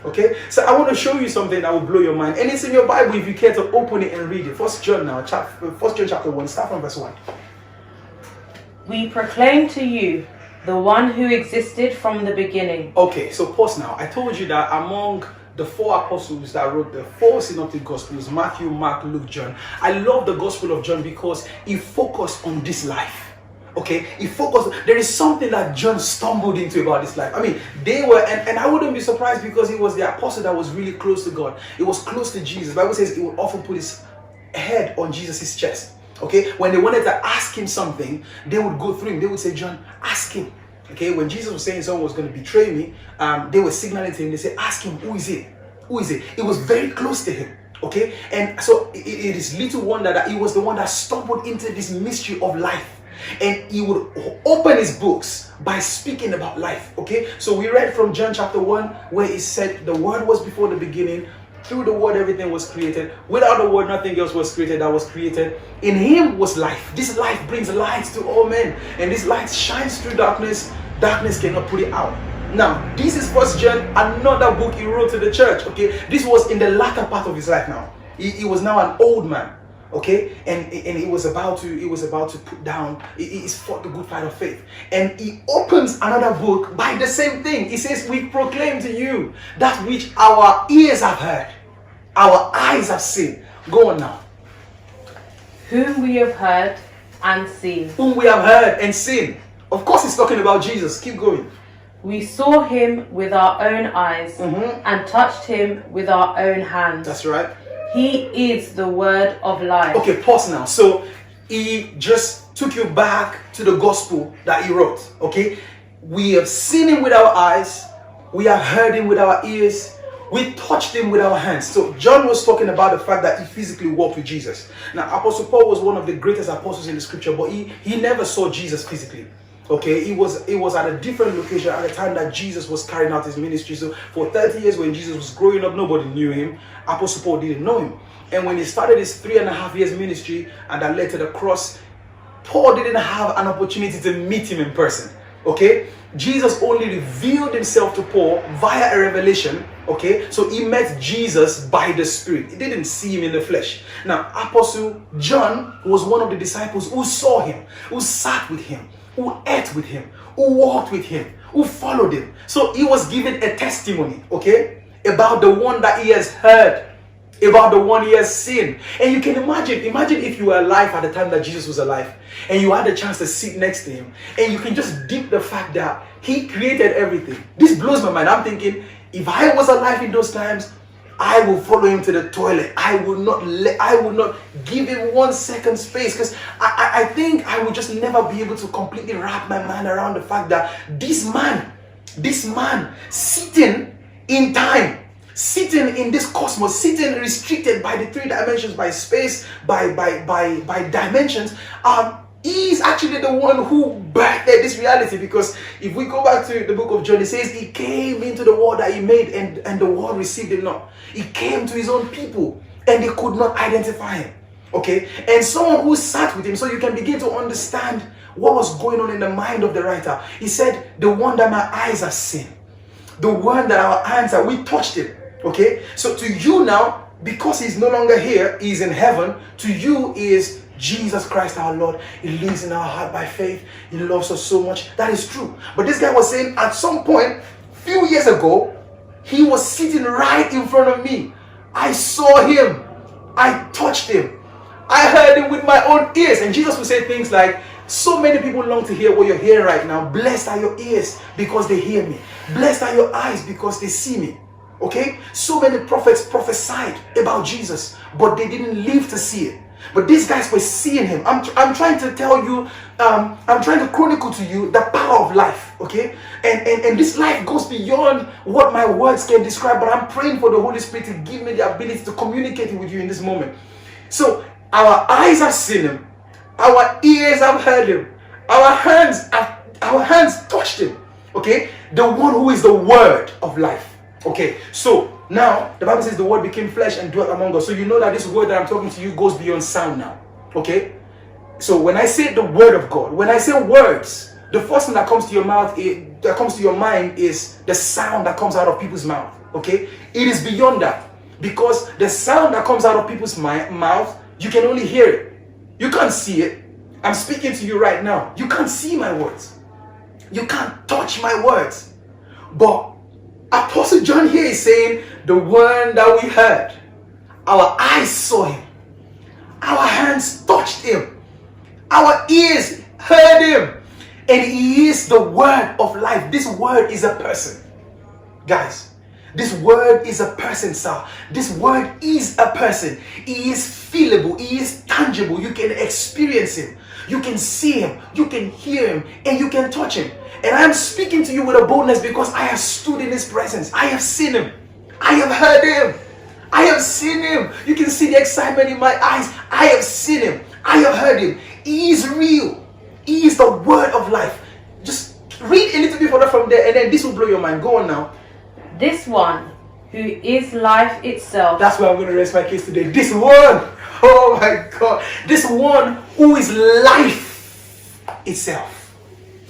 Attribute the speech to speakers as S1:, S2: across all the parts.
S1: Okay, so I want to show you something that will blow your mind, and it's in your Bible if you care to open it and read it. First John chapter 1, start from verse 1.
S2: We proclaim to you the one who existed from the beginning.
S1: Okay, so pause now. I told you that among the 4 apostles that wrote the 4 synoptic gospels, Matthew, Mark, Luke, John, I love the gospel of John because it focused on this life. Okay, he focused. There is something that John stumbled into about this life. I mean, they were, and I wouldn't be surprised because he was the apostle that was really close to God. He was close to Jesus. The Bible says he would often put his head on Jesus' chest. Okay, when they wanted to ask him something, they would go through him. They would say, John, ask him. Okay, when Jesus was saying someone was going to betray me, they were signaling to him. They said, ask him, who is it? Who is it? It was very close to him. Okay, and so it is little wonder that he was the one that stumbled into this mystery of life. And he would open his books by speaking about life. Okay, so we read from John chapter 1 where it said the word was before the beginning. Through the word everything was created. Without the word nothing else was created that was created. In him was life. This life brings light to all men, and this light shines through darkness. Darkness cannot put it out. Now this is First John, another book he wrote to the church. Okay, this was in the latter part of his life. Now he was now an old man. Okay, and he was about to put down. He's fought the good fight of faith, and he opens another book by the same thing. He says, "We proclaim to you that which our ears have heard, our eyes have seen." Go on now.
S2: Whom we have heard and seen.
S1: Whom we have heard and seen. Of course, he's talking about Jesus. Keep going.
S2: We saw him with our own eyes and touched him with our own hands.
S1: That's right.
S2: He is the word of life.
S1: Okay, pause now. So he just took you back to the gospel that he wrote. Okay, we have seen him with our eyes, we have heard him with our ears, we touched him with our hands. So John was talking about the fact that he physically walked with Jesus. Now Apostle Paul was one of the greatest apostles in the scripture, but he never saw Jesus physically. Okay, it was at a different location at the time that Jesus was carrying out his ministry. So for 30 years when Jesus was growing up, nobody knew him. Apostle Paul didn't know him. And when he started his 3.5 years ministry and that led to the cross, Paul didn't have an opportunity to meet him in person. Okay, Jesus only revealed himself to Paul via a revelation. Okay, so he met Jesus by the Spirit. He didn't see him in the flesh. Now, Apostle John was one of the disciples who saw him, who sat with him, who ate with him, who walked with him, who followed him. So he was given a testimony, okay, about the one that he has heard, about the one he has seen. And you can imagine if you were alive at the time that Jesus was alive, and you had the chance to sit next to him, and you can just dip the fact that he created everything. This blows my mind. I'm thinking, if I was alive in those times, I will follow him to the toilet. I will not give him 1 second space, because I think I would just never be able to completely wrap my mind around the fact that this man sitting in time, sitting in this cosmos, sitting restricted by the 3 dimensions, by space, by dimensions, he is actually the one who birthed this reality. Because if we go back to the book of John, it says he came into the world that he made, and the world received him not. He came to his own people and they could not identify him. Okay, and someone who sat with him, so you can begin to understand what was going on in the mind of the writer. He said, the one that my eyes have seen, the one that our hands have, we touched him. Okay, so to you now, because he's no longer here, he's in heaven, to you is Jesus Christ our Lord. He lives in our heart by faith. He loves us so much. That is true. But this guy was saying at some point, few years ago, he was sitting right in front of me. I saw him. I touched him. I heard him with my own ears. And Jesus would say things like, so many people long to hear what you're hearing right now. Blessed are your ears because they hear me. Blessed are your eyes because they see me. Okay? So many prophets prophesied about Jesus, but they didn't live to see it. But these guys were seeing him. I'm trying to tell you, I'm trying to chronicle to you the power of life, okay? And this life goes beyond what my words can describe, but I'm praying for the Holy Spirit to give me the ability to communicate with you in this moment. So, our eyes have seen him, our ears have heard him, our hands touched him, okay? The one who is the word of life. Okay, so now the Bible says the word became flesh and dwelt among us. So you know that this word that I'm talking to you goes beyond sound now. Okay, so when I say the word of God, when I say words, the first thing that comes to your mouth, that comes to your mind, is the sound that comes out of people's mouth. Okay? It is beyond that. Because the sound that comes out of people's mouth, you can only hear it. You can't see it. I'm speaking to you right now. You can't see my words. You can't touch my words. But Apostle John here is saying, the one that we heard, our eyes saw him, our hands touched him, our ears heard him, and he is the word of life. This word is a person. Guys, this word is a person, sir. This word is a person. He is feelable. He is tangible. You can experience him. You can see him. You can hear him. And you can touch him. And I am speaking to you with a boldness because I have stood in his presence. I have seen him. I have heard him. I have seen him. You can see the excitement in my eyes. I have seen him. I have heard him. He is real. He is the word of life. Just read a little bit further from there and then this will blow your mind. Go on now.
S2: This one who is life itself.
S1: That's where I'm going to rest my case today. This one. Oh my God. This one who is life itself.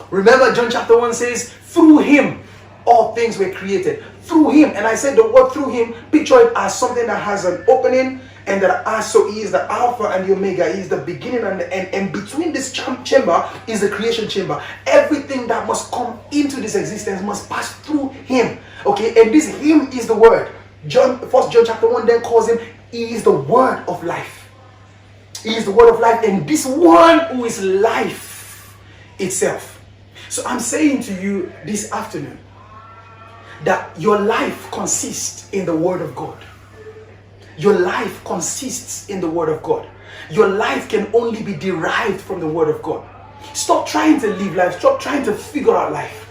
S1: Remember John chapter 1 says, through him all things were created. Through him. And I said the word through him, picture it as something that has an opening and that so he is the Alpha and the Omega. He is the beginning and the end. And between this chamber is the creation chamber. Everything that must come into this existence must pass through him. Okay, and this him is the word. First John chapter 1 then calls him, he is the word of life. He is the word of life, and this one who is life itself. So I'm saying to you this afternoon that your life consists in the word of God. Your life consists in the word of God. Your life can only be derived from the word of God. Stop trying to live life. Stop trying to figure out life.